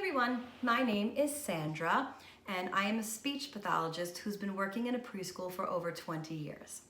everyone, my name is Sandra and I am a speech pathologist who's been working in a preschool for over 20 years.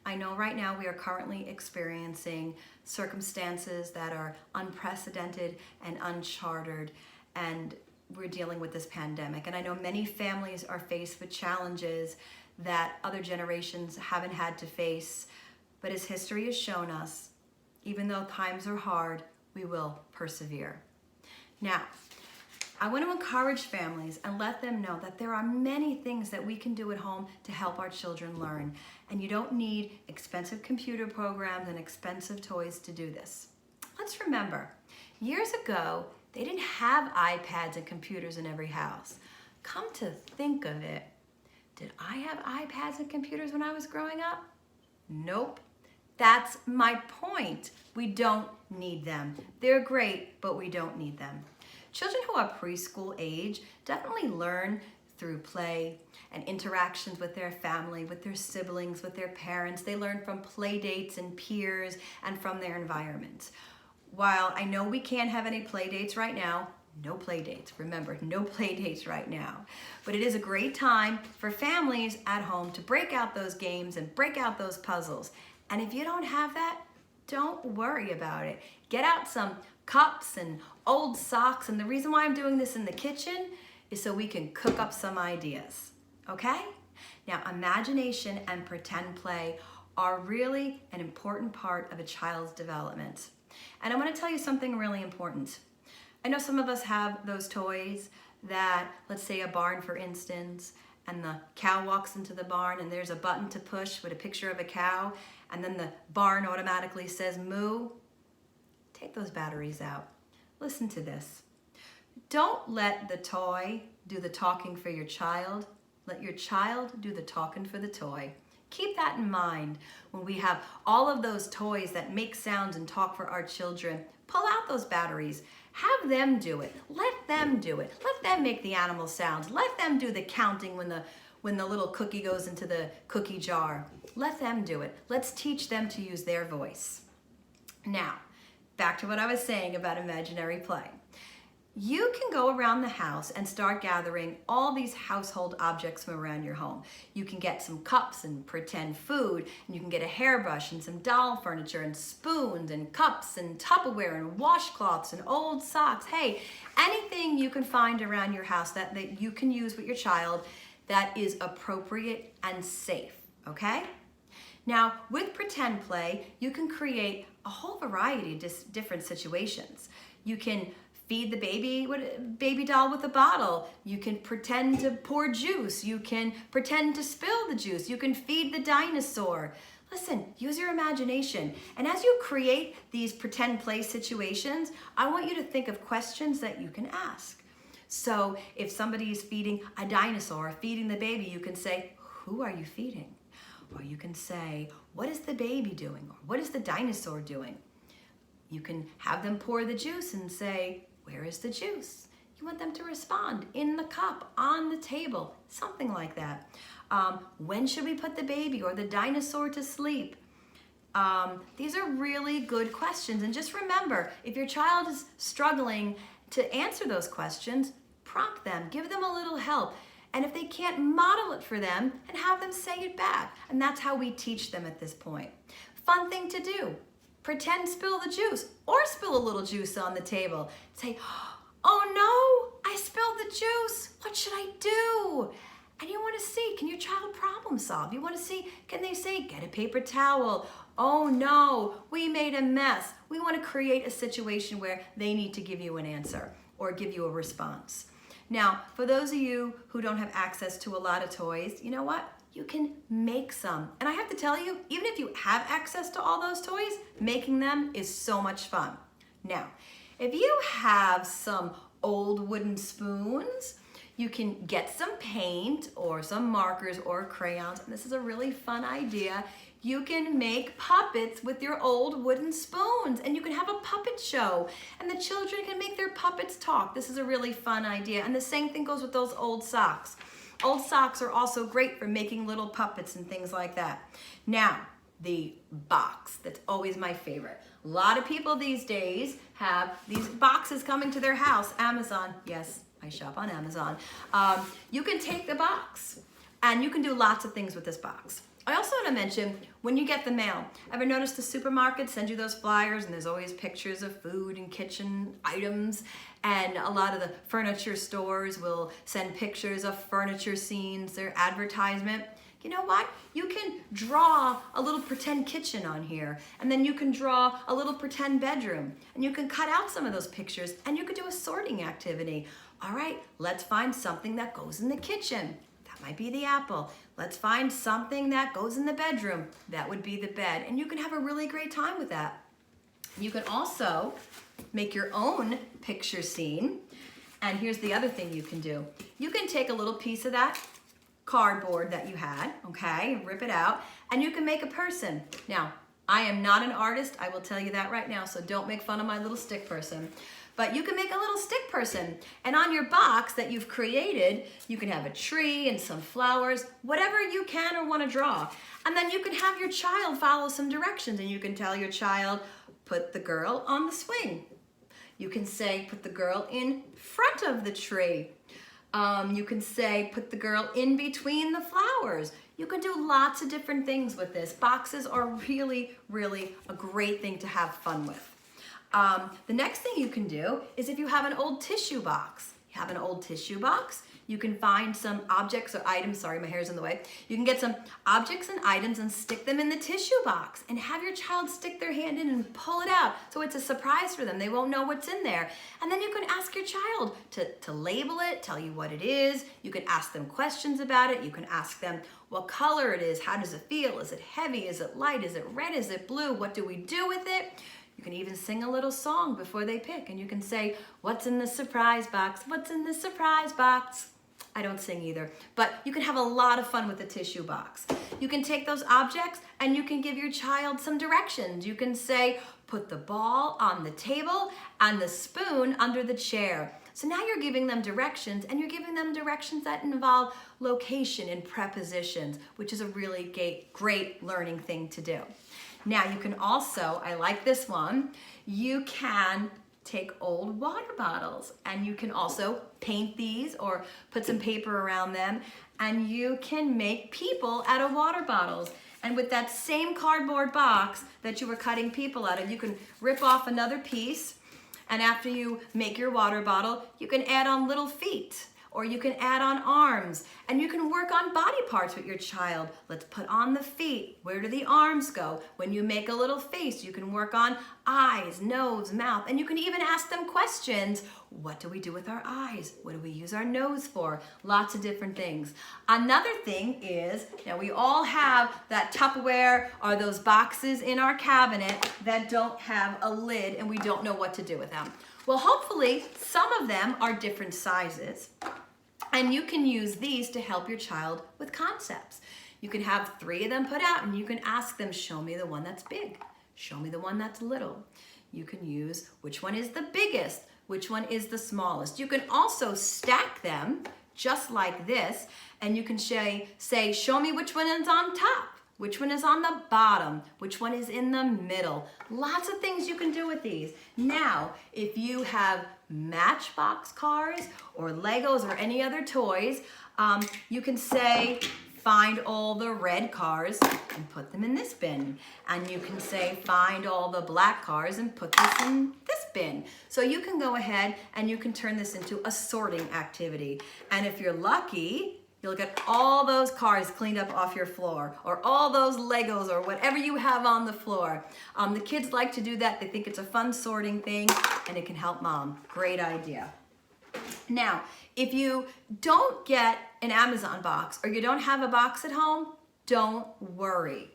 I know right now we are currently experiencing circumstances that are unprecedented and uncharted, and we're dealing with this pandemic. And I know many families are faced with challenges that other generations haven't had to face, but as history has shown us, even though times are hard, we will persevere. Now, I want to encourage families and let them know that there are many things that we can do at home to help our children learn. And you don't need expensive computer programs and expensive toys to do this. Let's remember, years ago, they didn't have iPads and computers in every house. Come to think of it, did I have iPads and computers when I was growing up? Nope. That's my point. We don't need them. They're great, but we don't need them. Children who are preschool age definitely learn through play and interactions with their family, with their siblings, with their parents. They learn from play dates and peers and from their environment. While I know we can't have any play dates right now, no play dates. Remember, no play dates right now. But it is a great time for families at home to break out those games and break out those puzzles. And if you don't have that, don't worry about it. Get out some cups and old socks, and the reason why I'm doing this in the kitchen is so we can cook up some ideas, okay? Now, imagination and pretend play are really an important part of a child's development. And I want to tell you something really important. I know some of us have those toys that, let's say a barn for instance, and the cow walks into the barn and there's a button to push with a picture of a cow, and then the barn automatically says moo. Take those batteries out. Listen to this. Don't let the toy do the talking for your child. Let your child do the talking for the toy. Keep that in mind when we have all of those toys that make sounds and talk for our children. Pull out those batteries. Have them do it. Let them do it. Let them make the animal sounds. Let them do the counting when the little cookie goes into the cookie jar. Let them do it. Let's teach them to use their voice. Now, back to what I was saying about imaginary play. You can go around the house and start gathering all these household objects from around your home. You can get some cups and pretend food, and you can get a hairbrush and some doll furniture and spoons and cups and Tupperware and washcloths and old socks. Hey, anything you can find around your house that you can use with your child that is appropriate and safe, okay? Now, with pretend play, you can create a whole variety of different situations. You can feed the baby doll with a bottle. You can pretend to pour juice. You can pretend to spill the juice. You can feed the dinosaur. Listen, use your imagination. And as you create these pretend play situations, I want you to think of questions that you can ask. So if somebody is feeding a dinosaur, feeding the baby, you can say, who are you feeding? Or you can say, what is the baby doing? Or what is the dinosaur doing? You can have them pour the juice and say, where is the juice? You want them to respond, in the cup, on the table, something like that. When should we put the baby or the dinosaur to sleep? These are really good questions. And just remember, if your child is struggling to answer those questions, prompt them, give them a little help. And if they can't, model it for them and have them say it back. And that's how we teach them at this point. Fun thing to do. Pretend spill the juice or spill a little juice on the table. Say, oh no, I spilled the juice. What should I do? And you want to see, can your child problem solve? You want to see, can they say, get a paper towel? Oh no, we made a mess. We want to create a situation where they need to give you an answer or give you a response. Now, for those of you who don't have access to a lot of toys, you know what? You can make some. And I have to tell you, even if you have access to all those toys, making them is so much fun. Now, if you have some old wooden spoons, you can get some paint or some markers or crayons. And this is a really fun idea. You can make puppets with your old wooden spoons, and you can have a puppet show, and the children can make their puppets talk. This is a really fun idea. And the same thing goes with those old socks. Old socks are also great for making little puppets and things like that. Now, the box. That's always my favorite. A lot of people these days have these boxes coming to their house. Amazon, yes, I shop on Amazon. You can take the box and you can do lots of things with this box. I also want to mention, when you get the mail, ever notice the supermarket send you those flyers and there's always pictures of food and kitchen items, and a lot of the furniture stores will send pictures of furniture scenes, their advertisement. You know what? You can draw a little pretend kitchen on here, and then you can draw a little pretend bedroom, and you can cut out some of those pictures, and you can do a sorting activity. All right, let's find something that goes in the kitchen. That might be the apple. Let's find something that goes in the bedroom. That would be the bed, and you can have a really great time with that. You can also make your own picture scene, and here's the other thing you can do. You can take a little piece of that cardboard that you had, okay, rip it out, and you can make a person. Now, I am not an artist, I will tell you that right now, so don't make fun of my little stick person. But you can make a little stick person, and on your box that you've created, you can have a tree and some flowers, whatever you can or want to draw. And then you can have your child follow some directions, and you can tell your child, put the girl on the swing. You can say, put the girl in front of the tree. You can say, put the girl in between the flowers. You can do lots of different things with this. Boxes are really, really a great thing to have fun with. The next thing you can do is if you have an old tissue box. You have an old tissue box, you can find some objects or items, sorry, my hair's in the way. You can get some objects and items and stick them in the tissue box and have your child stick their hand in and pull it out. So it's a surprise for them. They won't know what's in there. And then you can ask your child to label it, tell you what it is. You can ask them questions about it. You can ask them what color it is. How does it feel? Is it heavy? Is it light? Is it red? Is it blue? What do we do with it? You can even sing a little song before they pick, and you can say, what's in the surprise box? What's in the surprise box? I don't sing either, but you can have a lot of fun with the tissue box. You can take those objects and you can give your child some directions. You can say, put the ball on the table and the spoon under the chair. So now you're giving them directions, and you're giving them directions that involve location and prepositions, which is a really great learning thing to do. Now you can also, I like this one, you can take old water bottles and you can also paint these or put some paper around them, and you can make people out of water bottles. And with that same cardboard box that you were cutting people out of, you can rip off another piece, and after you make your water bottle, you can add on little feet, or you can add on arms, and you can work on body parts with your child. Let's put on the feet. Where do the arms go? When you make a little face, you can work on eyes, nose, mouth, and you can even ask them questions. What do we do with our eyes? What do we use our nose for? Lots of different things. Another thing is, now we all have that Tupperware or those boxes in our cabinet that don't have a lid and we don't know what to do with them. Well, hopefully some of them are different sizes, and you can use these to help your child with concepts. You can have 3 of them put out, and you can ask them, show me the one that's big. Show me the one that's little. You can use which one is the biggest, which one is the smallest. You can also stack them just like this, and you can say, show me which one is on top, which one is on the bottom, which one is in the middle. Lots of things you can do with these. Now, if you have Matchbox cars or Legos or any other toys, you can say, find all the red cars and put them in this bin. And you can say, find all the black cars and put this in this bin. So you can go ahead and you can turn this into a sorting activity. And if you're lucky, you'll get all those cars cleaned up off your floor, or all those Legos or whatever you have on the floor. The kids like to do that. They think it's a fun sorting thing, and it can help mom. Great idea. Now, if you don't get an Amazon box or you don't have a box at home, don't worry.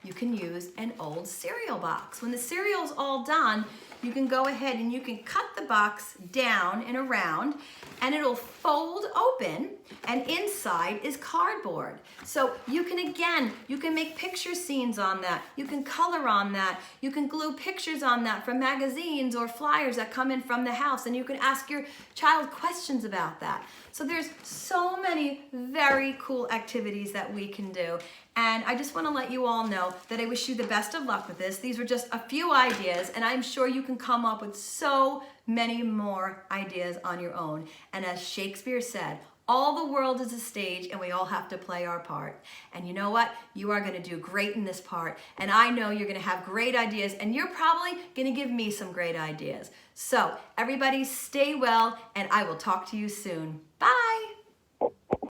You can use an old cereal box. When the cereal's all done, you can go ahead and you can cut the box down and around, and it'll fold open, and inside is cardboard. So you can make picture scenes on that. You can color on that. You can glue pictures on that from magazines or flyers that come in from the house, and you can ask your child questions about that. So there's so many very cool activities that we can do. And I just want to let you all know that I wish you the best of luck with this. These were just a few ideas, and I'm sure you can come up with so many more ideas on your own. And as Shakespeare said, all the world is a stage and we all have to play our part. And you know what? You are going to do great in this part. And I know you're going to have great ideas, and you're probably going to give me some great ideas. So everybody stay well, and I will talk to you soon. Bye.